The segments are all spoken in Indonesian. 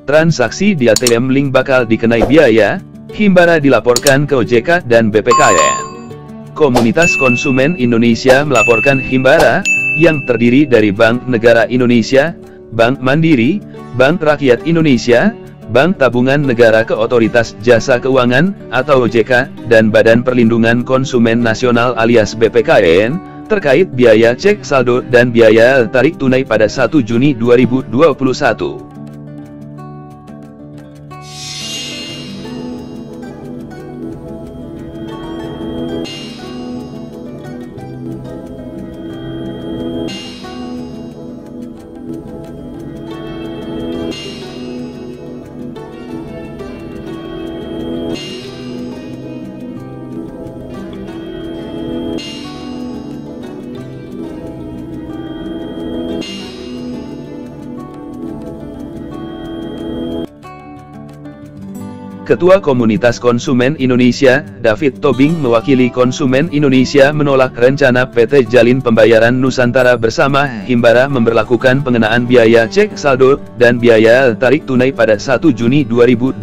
transaksi di ATM Link bakal dikenai biaya. Himbara dilaporkan ke OJK dan BPKN. Komunitas Konsumen Indonesia melaporkan Himbara, yang terdiri dari Bank Negara Indonesia, Bank Mandiri, Bank Rakyat Indonesia, Bank Tabungan Negara ke Otoritas Jasa Keuangan, atau OJK, dan Badan Perlindungan Konsumen Nasional alias BPKN, terkait biaya cek saldo dan biaya tarik tunai pada 1 Juni 2021. Ketua Komunitas Konsumen Indonesia, David Tobing mewakili Konsumen Indonesia menolak rencana PT Jalin Pembayaran Nusantara bersama Himbara memberlakukan pengenaan biaya cek saldo dan biaya tarik tunai pada 1 Juni 2021.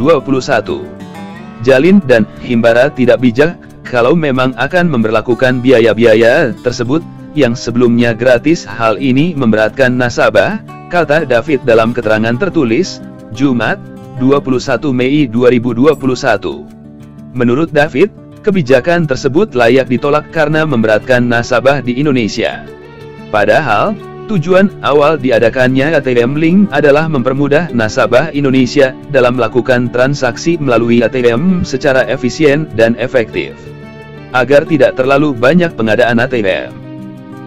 Jalin dan Himbara tidak bijak kalau memang akan memberlakukan biaya-biaya tersebut yang sebelumnya gratis. Hal ini memberatkan nasabah, kata David dalam keterangan tertulis, Jumat, 21 Mei 2021. Menurut David, kebijakan tersebut layak ditolak karena memberatkan nasabah di Indonesia. Padahal, tujuan awal diadakannya ATM Link adalah mempermudah nasabah Indonesia dalam melakukan transaksi melalui ATM secara efisien dan efektif, agar tidak terlalu banyak pengadaan ATM.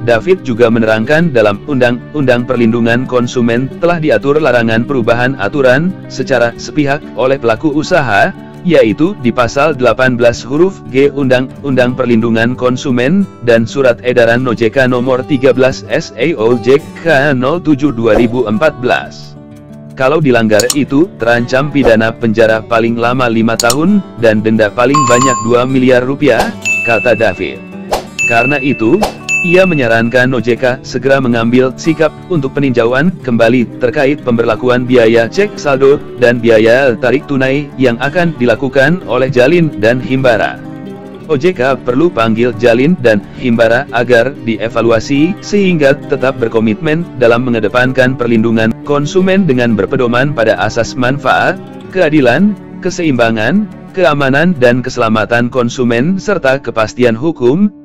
David juga menerangkan dalam Undang-Undang Perlindungan Konsumen telah diatur larangan perubahan aturan secara sepihak oleh pelaku usaha, yaitu di Pasal 18 huruf G Undang-Undang Perlindungan Konsumen dan Surat Edaran OJK Nomor 13 SEOJK 07/2014. Kalau dilanggar itu, terancam pidana penjara paling lama 5 tahun, dan denda paling banyak 2 miliar rupiah, kata David. Karena itu, ia menyarankan OJK segera mengambil sikap untuk peninjauan kembali terkait pemberlakuan biaya cek saldo dan biaya tarik tunai yang akan dilakukan oleh Jalin dan Himbara. OJK perlu panggil Jalin dan Himbara agar dievaluasi sehingga tetap berkomitmen dalam mengedepankan perlindungan konsumen dengan berpedoman pada asas manfaat, keadilan, keseimbangan, keamanan dan keselamatan konsumen serta kepastian hukum.